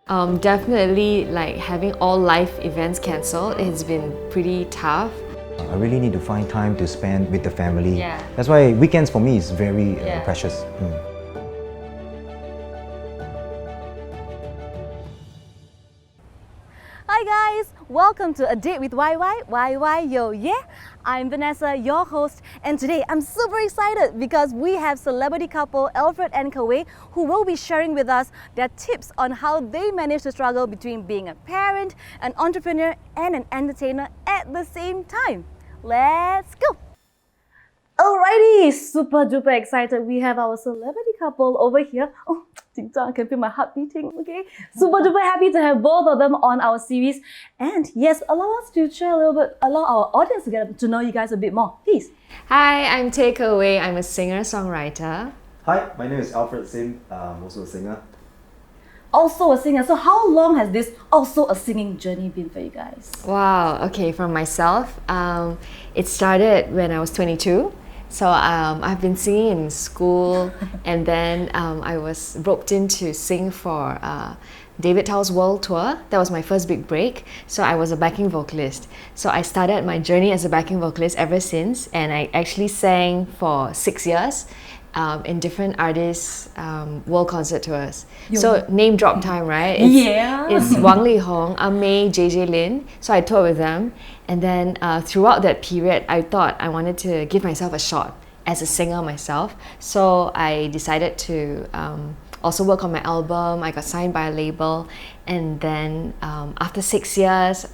Definitely, like having all live events cancelled, it's been pretty tough. I really need to find time to spend with the family. Yeah. That's why weekends for me is very precious. Hi guys, welcome to A Date with YY Yo, yeah? I'm Vanessa, your host, and today I'm super excited because we have celebrity couple Alfred and Kewei who will be sharing with us their tips on how they manage the struggle between being a parent, an entrepreneur, and an entertainer at the same time. Let's go! Alrighty, super duper excited. We have our celebrity couple over here. Oh, ding dong, I can feel my heart beating, okay? Super duper happy to have both of them on our series. And yes, allow us to share a little bit, allow our audience to get to know you guys a bit more, please. Hi, I'm Tay Kewei. I'm a singer-songwriter. Hi, my name is Alfred Sim. I'm also a singer. Also a singer. So how long has this also a singing journey been for you guys? Wow, okay, for myself, it started when I was 22. So I've been singing in school, and then I was roped in to sing for David Tao's World Tour. That was my first big break. So I was a backing vocalist. So I started my journey as a backing vocalist ever since, and I actually sang for 6 years in different artists' world concert tours. So name drop time, right? It's Wang Li Hong, Amei, JJ Lin. So I toured with them. And then throughout that period, I thought I wanted to give myself a shot as a singer myself. So I decided to also work on my album. I got signed by a label. And then after 6 years,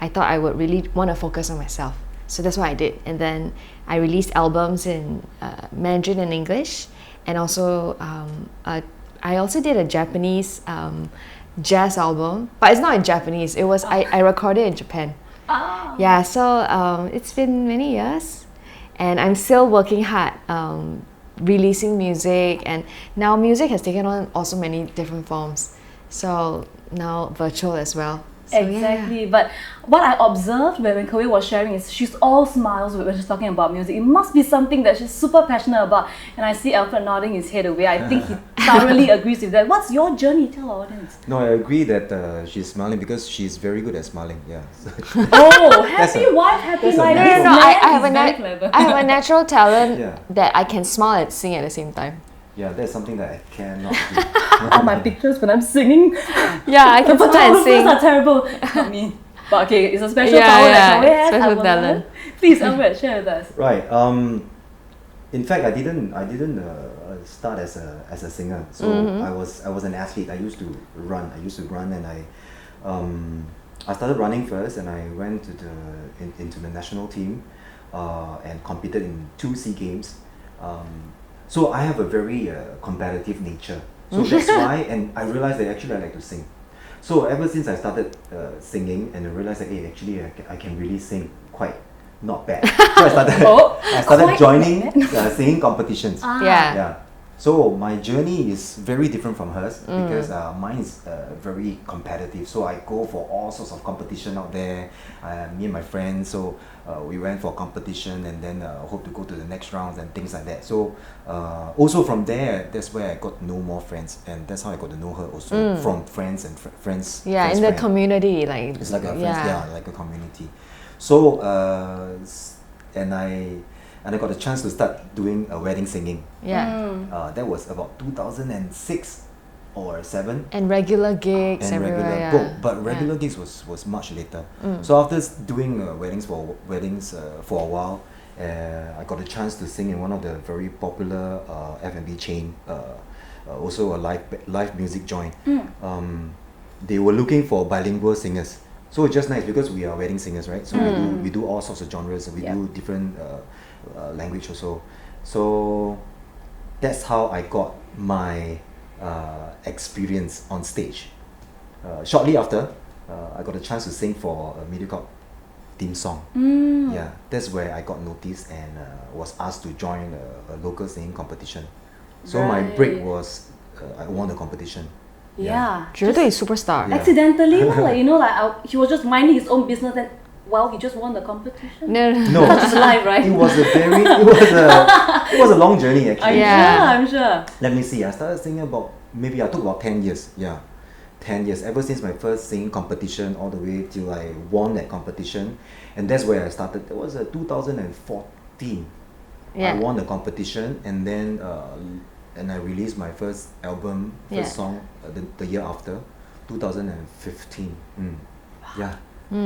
I thought I would really want to focus on myself. So that's what I did. And then I released albums in Mandarin and English. And also, I also did a Japanese jazz album. But it's not in Japanese. It was I recorded in Japan. Oh. Yeah, so it's been many years. And I'm still working hard, releasing music. And now music has taken on also many different forms. So now virtual as well. So, Exactly, yeah. but what I observed when Kewei was sharing is she's all smiles when she's talking about music. It must be something that she's super passionate about. And I see Alfred nodding his head away. I think he thoroughly agrees with that. What's your journey? Tell our audience. No, I agree that she's smiling because she's very good at smiling. Yeah. Oh, happy wife, happy life. No, This No, man I have is a very clever. I have a natural talent Yeah. that I can smile and sing at the same time. Yeah, that's something that I cannot do. All my pictures when I'm singing, Yeah, I the can smile and photographers sing. are terrible. Not me. But okay, it's a special Yeah, power yeah, that Kewei has. special I will talent. learn. Please, Alfred, share with us. Right. In fact, I didn't start as a singer. So I was an athlete. I used to run. And I started running first, and I went to into the national team, and competed in 2 SEA Games. So I have a very competitive nature. So that's why, and I realized that actually I like to sing. So ever since I started singing, and I realized that hey, actually I can really sing quite not bad. So I started quite joining singing competitions. Yeah. Yeah. So my journey is very different from hers because mine is very competitive. So I go for all sorts of competition out there. Me and my friends, so we went for competition and then hope to go to the next rounds and things like that. So also from there, that's where I got to know more friends, and that's how I got to know her also from friends and friends. Yeah, friends in the friend. community, like It's like a friends, like a community. So and I got a chance to start doing wedding singing. Yeah. That was about 2006 or 7. And regular gigs And everywhere. regular, Yeah. but regular gigs was much later. So after doing weddings for a while, I got a chance to sing in one of the very popular F&B chain, also a live music joint. They were looking for bilingual singers. So it's just nice because we are wedding singers, right? So we do all sorts of genres. We do different language also. So that's how I got my experience on stage. Shortly after, I got a chance to sing for a Mediacorp theme song. Yeah, that's where I got noticed and was asked to join a local singing competition. So my break was I won the competition. Yeah. 绝对 superstar. Yeah. Accidentally, he was just minding his own business and he just won the competition. No. No, Such is life, right? it was a long journey actually. Yeah. I'm sure. Let me see. I started singing I took about 10 years. Yeah, 10 years, ever since my first singing competition all the way till I won that competition. And that's where I started. It was 2014. I won the competition, and then and I released my first album, first song the year after, 2015. Yeah.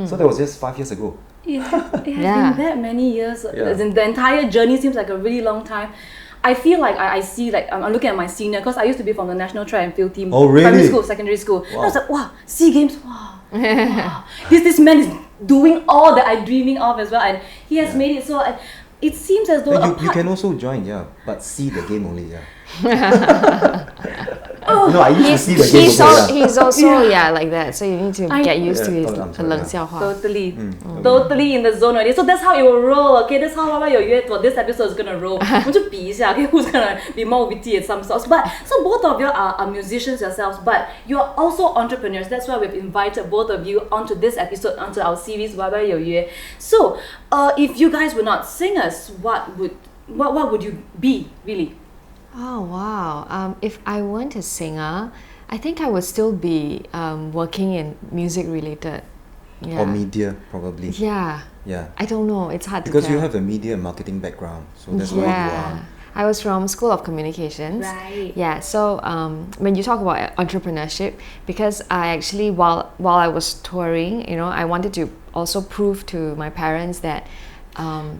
So that was just 5 years ago. It has been that many years. The entire journey seems like a really long time. I feel like I see, like, I'm looking at my senior, because I used to be from the national track and field team. Oh, really? Primary school, secondary school. Wow. I was like, wow, SEA Games, wow. Wow. This man is doing all that I'm dreaming of as well, and he has made it so. It seems as though you can also join, but see the game only, No, I used to see the game only. He's also like that, so you need to get used to his 冷笑话. Totally in the zone already. So that's how it will roll. Okay, that's how for this episode is gonna roll. Okay, who's gonna be more witty at some sorts. But so both of you are musicians yourselves, but you are also entrepreneurs. That's why we've invited both of you onto this episode, onto our series 歪歪有约. So, if you guys were not singers, what would you be really? Oh wow! If I weren't a singer, I think I would still be working in music related. Or media, probably. Yeah. I don't know. It's hard to tell. Because you have a media and marketing background, so that's why you are. I was from School of Communications. Right. Yeah. So when you talk about entrepreneurship, because I actually while I was touring, I wanted to also prove to my parents that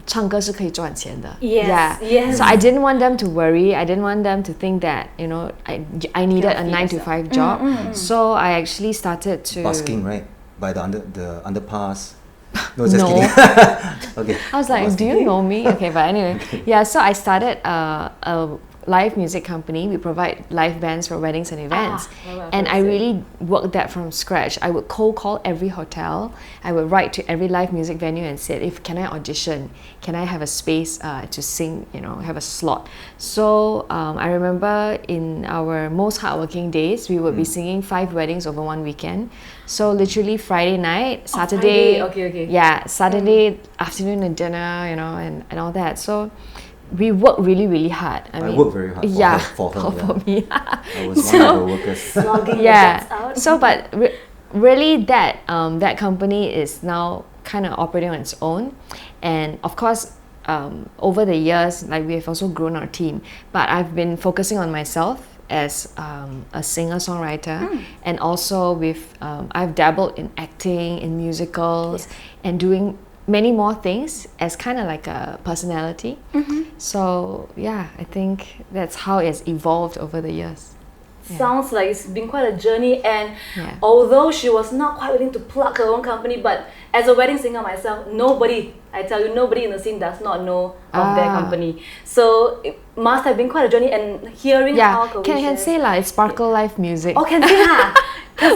唱歌是可以赚钱的. Yes. So I didn't want them to worry. I didn't want them to think that I needed a 9 to 5 job. So I actually started to busking, right? By the underpass. No, just kidding. Okay. I was like, do you know me? Okay, but anyway, so I started a live music company. We provide live bands for weddings and events. And I really worked that from scratch. I would cold call every hotel. I would write to every live music venue and say, can I audition? Can I have a space to sing, have a slot? So I remember in our most hardworking days, we would be singing 5 weddings over one weekend. So literally Friday night, Saturday, Saturday afternoon and dinner, and all that. So we work really, really hard. I work very hard for me. I was one of the workers. So, but really that company is now kind of operating on its own. And of course, over the years, like we have also grown our team. But I've been focusing on myself as a singer-songwriter, and also I've dabbled in acting, in musicals, and doing many more things as kind of like a personality. So I think that's how it's evolved over the years. Sounds like it's been quite a journey, and although she was not quite willing to plug her own company, but as a wedding singer myself, nobody in the scene does not know of their company. So it must have been quite a journey, and hearing how can say it's Sparkle Live Music. Oh, can say lah.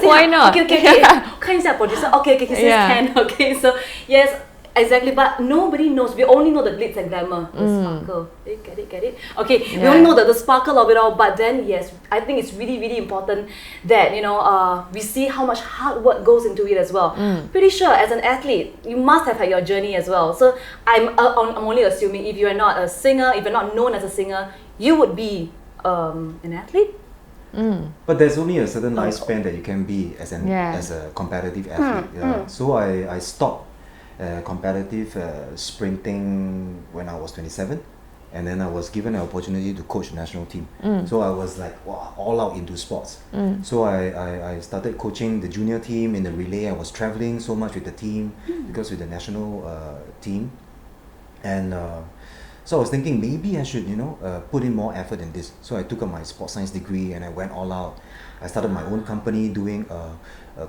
Why not? Okay. Can say producer. Okay, can. Okay, so yes. Exactly, but nobody knows. We only know the glitz and glamour, the sparkle. Get it? Okay, we only know the sparkle of it all. But then, yes, I think it's really, really important that we see how much hard work goes into it as well. Pretty sure, as an athlete, you must have had your journey as well. So I'm only assuming if you are not a singer, if you're not known as a singer, you would be an athlete. But there's only a certain lifespan that you can be as a competitive athlete. So I stopped competitive sprinting when I was 27, and then I was given an opportunity to coach the national team. So I was like all out into sports. So I started coaching the junior team in the relay. I was traveling so much with the team because with the national team, and so I was thinking maybe I should put in more effort in this. So I took up my sports science degree and I went all out. I started my own company doing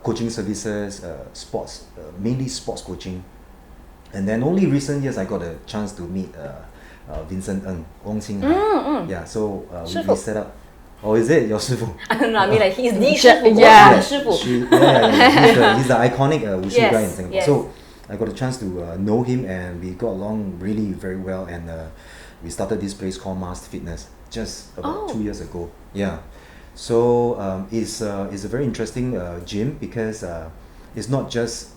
coaching services, sports, mainly sports coaching. And then only recent years I got a chance to meet Vincent Ng, Wong Qing Han. Yeah, so we set up. Oh, is it your 师傅? I don't know. I mean, like he's the 师傅. He's the iconic wushu guy in Singapore. So I got a chance to know him, and we got along really very well. And we started this place called Mast Fitness just about 2 years ago. Yeah. So it's a very interesting gym because it's not just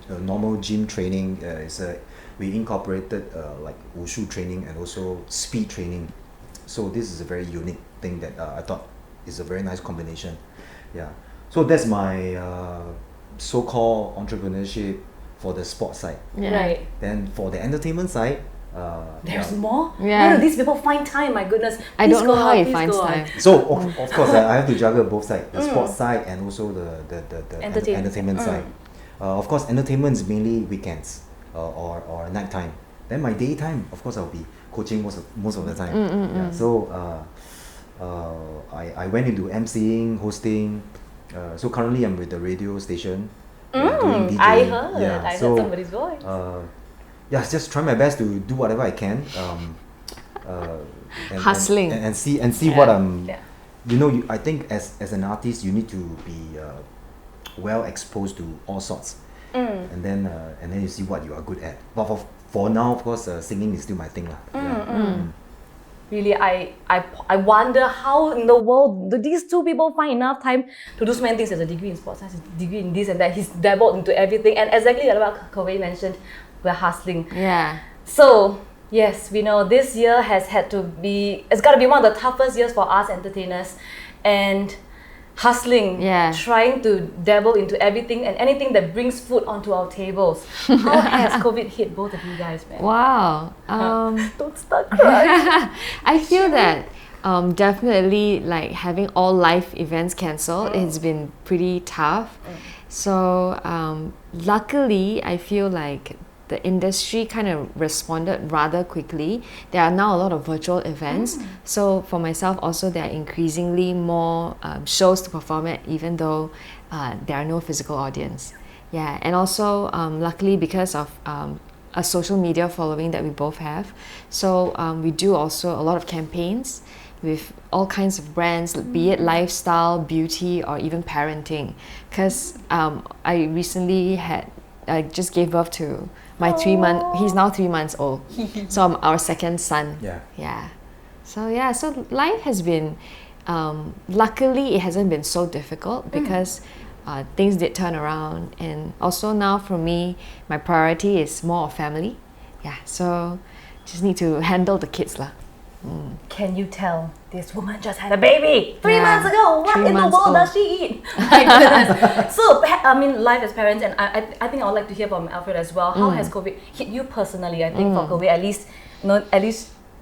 a normal gym training. We incorporated like wushu training and also speed training. So this is a very unique thing that I thought is a very nice combination. Yeah. So that's my so-called entrepreneurship for the sports side. Yeah. Right. Then for the entertainment side, There's yeah. more? Yeah. Where do these people find time? My goodness. I Please don't go know how on, he please finds go on. time. So of course I have to juggle both sides, the sports side and also the entertainment side. Of course, entertainment is mainly weekends or nighttime. Then my daytime, of course, I'll be coaching most of the time. Yeah, so I went into emceeing, hosting. So currently I'm with the radio station. Doing DJ. I heard. Yeah, I so, heard somebody's voice. Yeah, just try my best to do whatever I can. Hustling. and see what I'm. Yeah. You know, I think as an artist, you need to be well exposed to all sorts, and then you see what you are good at. But for now, of course, singing is still my thing, lah. Yeah. Really, I wonder how in the world do these two people find enough time to do so many things. There's a degree in sports science, a degree in this and that. He's dabbled into everything, and exactly like what Kewei mentioned, we're hustling. Yeah. So yes, we know this year it's got to be one of the toughest years for us entertainers, and hustling, Yeah. trying to dabble into everything and anything that brings food onto our tables. How has COVID hit both of you guys, man? Wow. Don't start crying. I feel that definitely like having all live events cancelled, it's been pretty tough. So luckily, I feel like the industry kind of responded rather quickly. There are now a lot of virtual events. So for myself also, there are increasingly more shows to perform at, even though there are no physical audience. Yeah, and also luckily because of a social media following that we both have. So we do also a lot of campaigns with all kinds of brands, be it lifestyle, beauty, or even parenting. Because I recently I just gave birth to my 3-month, he's now 3 months old. So I'm our second son. Yeah. Yeah. So life has been, luckily it hasn't been so difficult because things did turn around. And also now for me, my priority is more of family. Yeah, so just need to handle the kids lah. Can you tell this woman just had a baby 3 Yeah. months ago? What 3 in the months world old. does she eat? My goodness. So, I mean, life as parents, and I think I would like to hear from Alfred as well. How has COVID hit you personally? I think for Kewei, at least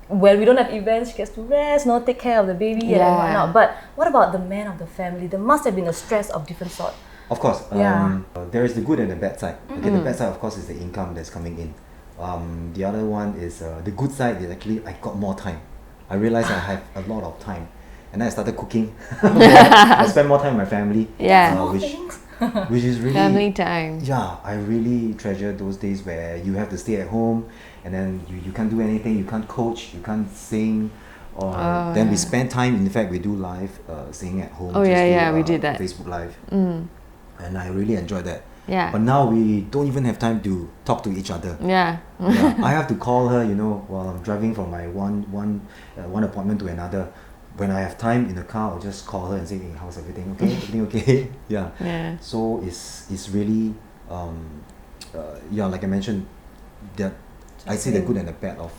when we don't have events, she gets to rest, take care of the baby and whatnot. But what about the man of the family? There must have been a stress of different sort. Of course, Yeah. there is the good and the bad side. Okay, the bad side, of course, is the income that's coming in. The other one is the good side is actually I got more time. I realized I have a lot of time, and then I started cooking. I spend more time with my family. Yeah. Which is really Family time. Yeah, I really treasure those days where you have to stay at home, and then you can't do anything. You can't coach. You can't sing. Or then we spend time. In fact, we do live singing at home. Oh, just yeah, do, we did that. Facebook Live, and I really enjoyed that. Yeah. But now we don't even have time to talk to each other. Yeah. Yeah, I have to call her, while I'm driving from my one appointment to another. When I have time in the car, I'll just call her and say, "Hey, how's everything? Okay, everything okay?" Yeah. Yeah. So it's really, like I mentioned, that I see the good and the bad of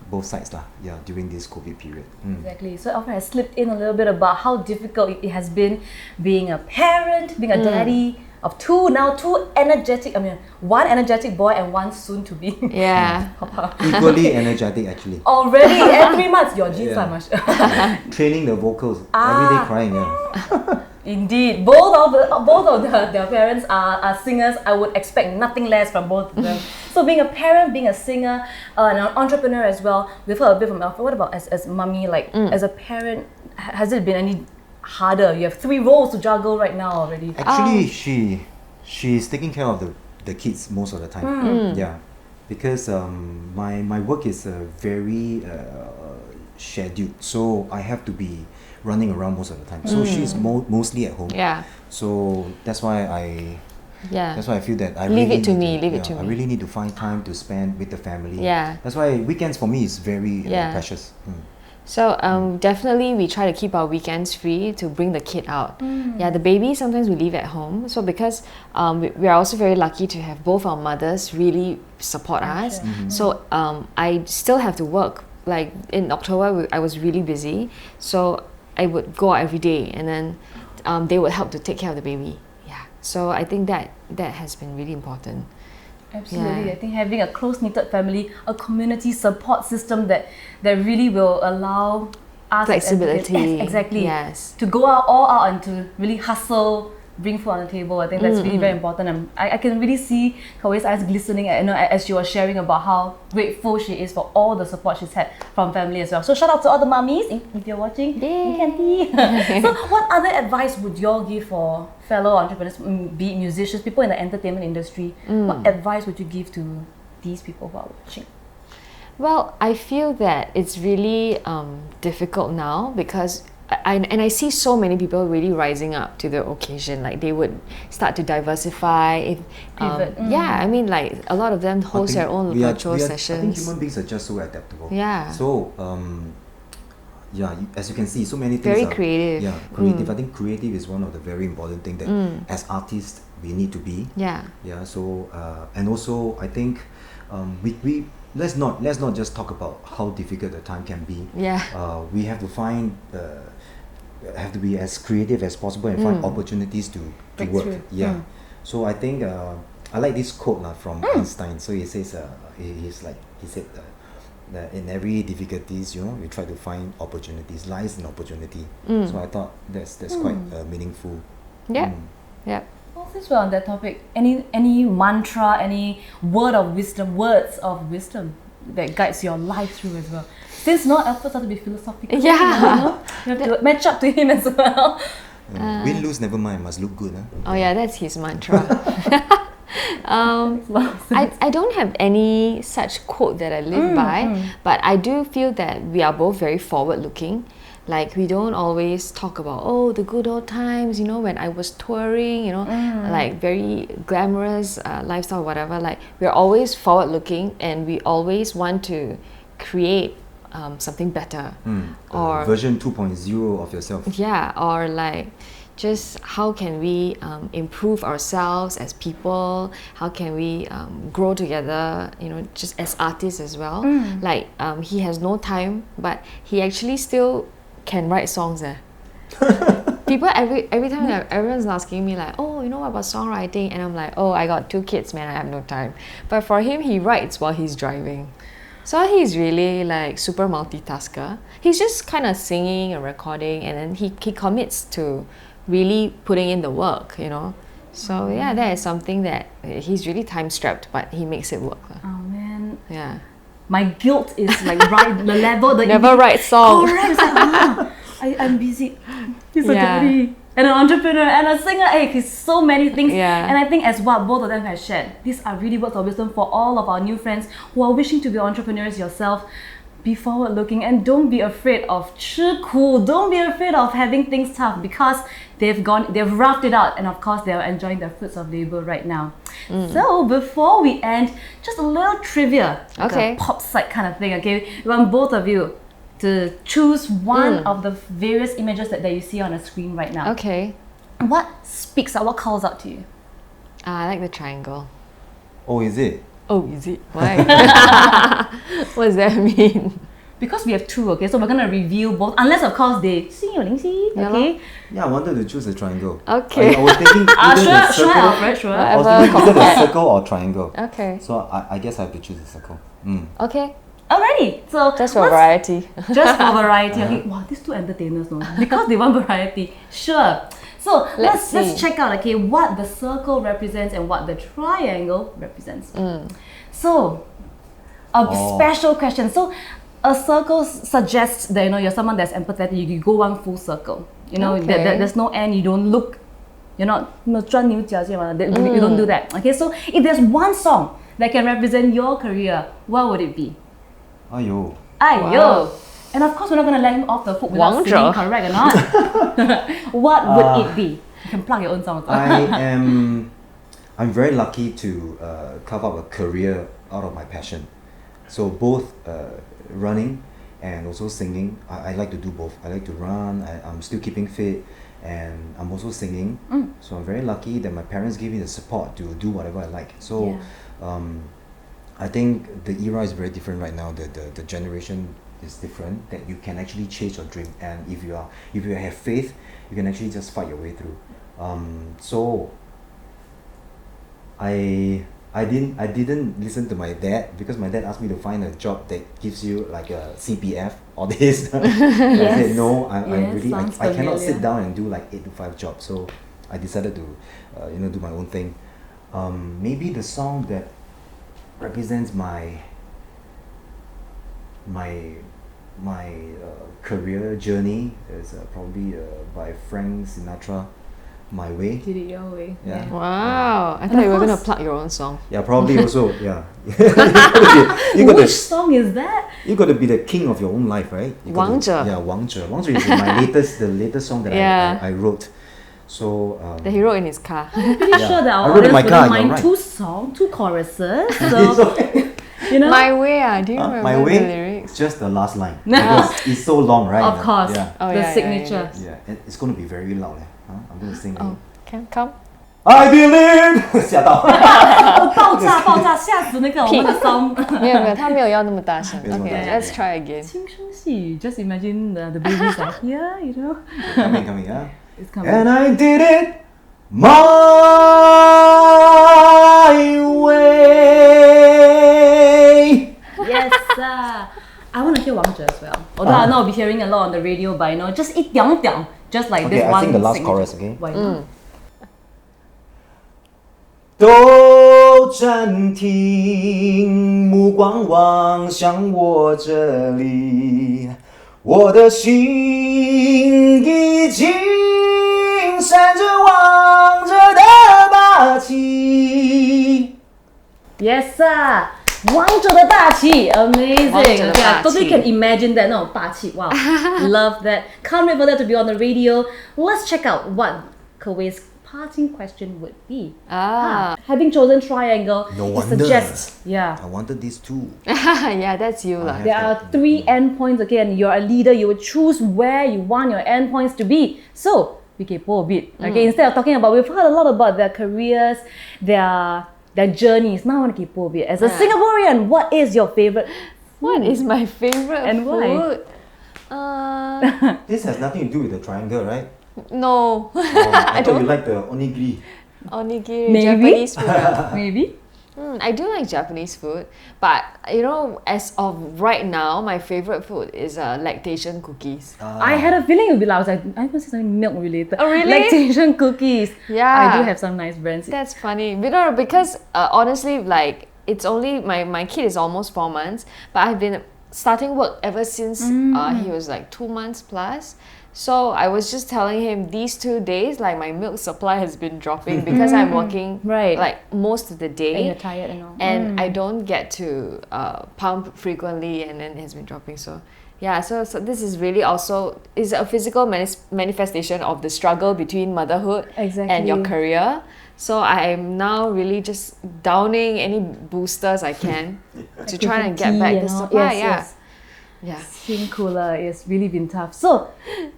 both sides lah. Yeah, during this COVID period. Exactly. So Alfred has slipped in a little bit about how difficult it has been being a parent, being a daddy of two energetic. One energetic boy and one soon to be. Yeah. Equally energetic, actually. Already at 3 months, your genes are much. Training the vocals every day, crying. Yeah. Indeed, both of their parents are singers. I would expect nothing less from both of them. So being a parent, being a singer, and an entrepreneur as well. We've heard a bit from Alfred. What about as mummy? As a parent, has it been any harder? You have 3 roles to juggle right now already. Actually, she's taking care of the kids most of the time. Yeah, because my work is very scheduled, so I have to be running around most of the time. So she's mostly at home. Yeah. So that's why I feel that I Leave really it to need me, leave it to I me. really need to find time to spend with the family. Yeah. That's why weekends for me is very precious. So definitely we try to keep our weekends free to bring the kid out. Yeah, the baby sometimes we leave at home. So because we are also very lucky to have both our mothers really support us. So I still have to work. Like in October, I was really busy. So I would go out every day, and then they would help to take care of the baby. Yeah. So I think that has been really important. Absolutely. Yeah. I think having a close-knitted family, a community support system that really will allow us as Flexibility. Yes, exactly. Yes. To go out all out and to really hustle, bring food on the table. I think that's really very important. And I can really see Kewei's eyes glistening as she was sharing about how grateful she is for all the support she's had from family as well. So shout out to all the mummies if you're watching. You can see. So what other advice would y'all give for fellow entrepreneurs, be it musicians, people in the entertainment industry? What advice would you give to these people who are watching? Well, I feel that it's really difficult now because I see so many people really rising up to the occasion. Like they would start to diversify. Pivot. Yeah, I mean, like a lot of them host their own virtual sessions. I think human beings are just so adaptable. Yeah. So, as you can see, so many things Very are creative. Yeah, creative. I think creative is one of the very important things that as artists we need to be. Yeah. Yeah. So, and also I think we let's not just talk about how difficult the time can be. Yeah. We have to find have to be as creative as possible and find opportunities to work. Breakthrough. Yeah. So I think I like this quote from Einstein. So he says he said that in every difficulties, you try to find opportunities. Lies in opportunity. So I thought that's quite meaningful. Yeah. Yeah. Well, since we're on that topic, any mantra, any words of wisdom that guides your life through as well? Since not Alfred started to be philosophical, Yeah. you have to match up to him as well. Win, lose, never mind. Must look good. Oh yeah, that's his mantra. I don't have any such quote that I live by, but I do feel that we are both very forward-looking. Like we don't always talk about the good old times, when I was touring, like very glamorous lifestyle, whatever. Like we're always forward-looking, and we always want to create something better, or version 2.0 of yourself. Yeah, or like just how can we improve ourselves as people? How can we grow together? Just as artists as well. Like he has no time, but he actually still can write songs. People every time everyone's asking me like, what about songwriting? And I'm like, I got 2 kids, man, I have no time. But for him, he writes while he's driving. So he's really like super multitasker. He's just kind of singing and recording, and then he commits to really putting in the work, So yeah, that is something that he's really time strapped, but he makes it work. Oh man. Yeah. My guilt is like right the level that Never write songs. Correct. It's like, I'm busy. He's a daddy and an entrepreneur and a singer. He's so many things. Yeah. And I think as what both of them have shared, these are really words of wisdom for all of our new friends who are wishing to be entrepreneurs yourself. Be forward looking and don't be afraid of 吃苦. Don't be afraid of having things tough, because they've roughed it out, and of course they're enjoying the fruits of labor right now. So before we end, just a little trivia, like a pop site kind of thing. Okay, we want both of you to choose one of the various images that you see on the screen right now. Okay. What speaks out? What calls out to you? I like the triangle. Oh, is it? Oh, is it? Why? What does that mean? Because we have 2, okay, so we're gonna reveal both, unless of course they see you, okay? Yeah, I wanted to choose a triangle. Okay. I was thinking either the sure, circle. Alfred, sure. I was thinking either the circle or triangle. Okay. So I guess I have to choose the circle. Okay. Alrighty, so Just for variety. Just for variety. Okay, wow, these 2 entertainers, no, because they want variety. Sure. So let's check out what the circle represents and what the triangle represents. So a special question. So a circle suggests that you're someone that's empathetic. You go one full circle. There's no end. You don't look. You're not 钻牛角尖 You don't do that. Okay. So if there's one song that can represent your career, what would it be? Ayo. Wow. And of course, we're not going to let him off the hook without singing, correct or not? What would it be? You can plug your own song. I'm very lucky to carve out a career out of my passion. So both running and also singing. I like to do both. I like to run. I'm still keeping fit, and I'm also singing. So I'm very lucky that my parents give me the support to do whatever I like. So I think the era is very different right now. The generation is different, that you can actually chase your dream, and if you have faith, you can actually just fight your way through. So I didn't listen to my dad, because my dad asked me to find a job that gives you like a CPF or this. I said no, I cannot sit down and do like 8 to 5 jobs. So I decided to do my own thing. Maybe the song that represents my career journey is probably by Frank Sinatra, My Way. Did it your way. Yeah. Wow, I thought you were going to plug your own song. Yeah, probably also. Yeah. Which song is that? You got to be the king of your own life, right? Wang Zhe. Yeah, Wang Zhe. Wang Zhe is the latest song that I wrote. So That he wrote in his car. I'm pretty sure that I our wrote in audience my car, wouldn't mind you're right. two choruses. So, you know, My Way, do you remember My the Way, lyrics? it's just the last line. Because it's so long, right? of course, Yeah. Oh, the yeah, signature. Yeah, and it's going to be very loud. I'm going to sing. Oh, can come. I believe 吓到爆炸，吓死那个我们的 song。没有，他没有要那么大声。没有那么大 Okay, 声 let's try again. 轻声细语 Just imagine the baby's like here, you know. coming, yeah. It's coming. And I did it my way. Yes, I want to hear Wang Zhe as well. Although I know I'll be hearing a lot on the radio, but just 一点点 just like Okay, this I one. sing the last signature. chorus, okay? Why not? 都暂停，目光望向我这里，我的心已经闪着望着的霸气。 Yes, sir. 王者的大气 amazing. 王者的 Okay, I 霸气 totally can imagine that. No, 霸气 wow. Love that. Can't wait for that to be on the radio. Let's check out what Kewei's parting question would be. Having chosen triangle, No it wonder. suggests, yeah. I wanted these two. Yeah, that's you lah. There are 3 endpoints again. You're a leader, you would choose where you want your endpoints to be. So, we kepo a bit. Okay, instead of talking about, we've heard a lot about their careers, their journeys. Now I want to kepo a bit. As a Singaporean, what is your favorite? What is my favorite And why? food? This has nothing to do with the triangle, right? No. I thought you like the onigiri. Onigiri, Maybe. Japanese food. Maybe? I do like Japanese food, but as of right now, my favorite food is lactation cookies. I had a feeling it would be loud. I was like, I want to say something milk related. Oh, really? Lactation cookies. Yeah. I do have some nice brands. That's funny. Because honestly, like it's only my kid is almost 4 months, but I've been starting work ever since he was like 2 months plus. So I was just telling him these 2 days, like my milk supply has been dropping because I'm working Right. like most of the day. And you're tired and all. And I don't get to pump frequently, and then it's been dropping. So yeah, so this is really also is a physical manifestation of the struggle between motherhood and your Exactly. career. So I'm now really just downing any boosters I can to try and get back the supply. Yes. Yeah. Sing cooler is really been tough. So,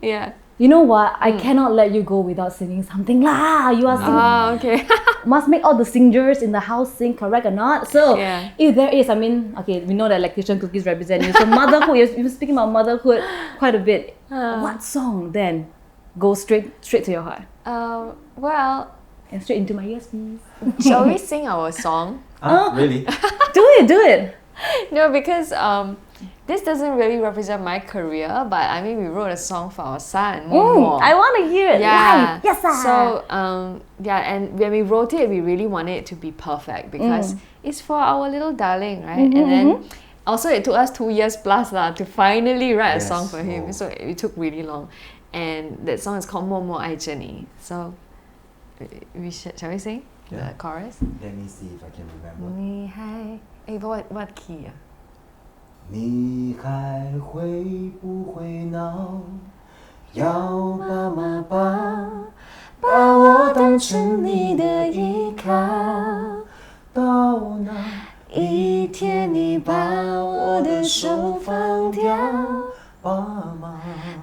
Yeah. you know what? I cannot let you go without singing something lah. You are singing. Ah, okay. Must make all the singers in the house sing, correct or not? So, Yeah. if there is, okay, we know that lactation cookies represent you. So, motherhood, you're speaking about motherhood quite a bit. What song then goes straight to your heart? Well, And straight into my ears, please. shall we sing our song? Really? Do it. No, because this doesn't really represent my career, but I mean, we wrote a song for our son. I want to hear it. Yeah. Live. Yes, sir. So and when we wrote it, we really wanted it to be perfect because it's for our little darling, right? And then also it took us 2 years plus to finally write a song for him. Oh. So it took really long, and that song is called 默默爱着你. So shall we sing the chorus? Let me see if I can remember. 你还what key 啊？你还会不会闹？要爸妈把我当成你的依靠。到哪一天你把我的手放掉，爸妈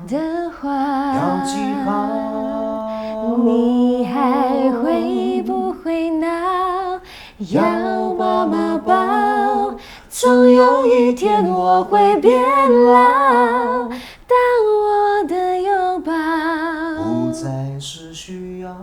的话，要记好。你还会不会闹？要爸妈抱总有一天我会变老，当我的拥抱不再是需要，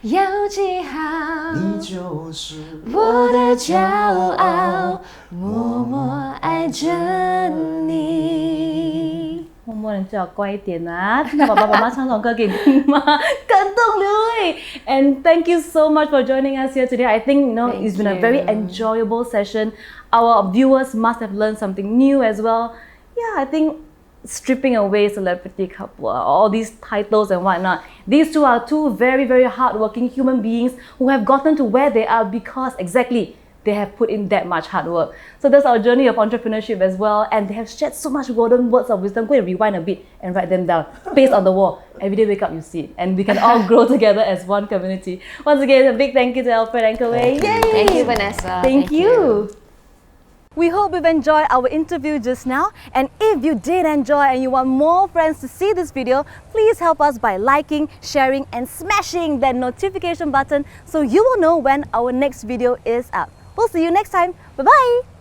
有记号，你就是我的骄傲，默默爱着你。默默人最好乖一点啊！听到爸爸妈妈唱这首歌给你听吗？感动流泪。And thank you so much for joining us here today. I think it's been a very enjoyable session. Our viewers must have learned something new as well. Yeah, I think stripping away celebrity couple, all these titles and whatnot. These two are two very, very hardworking human beings who have gotten to where they are because exactly they have put in that much hard work. So that's our journey of entrepreneurship as well, and they have shared so much golden words of wisdom. Go and rewind a bit and write them down, paste on the wall. Every day wake up, you see it, and we can all grow together as one community. Once again, a big thank you to Alfred and Kewei. Yay! Thank you, Vanessa. Thank you. We hope you've enjoyed our interview just now, and if you did enjoy and you want more friends to see this video, please help us by liking, sharing and smashing that notification button so you will know when our next video is up. We'll see you next time. Bye-bye!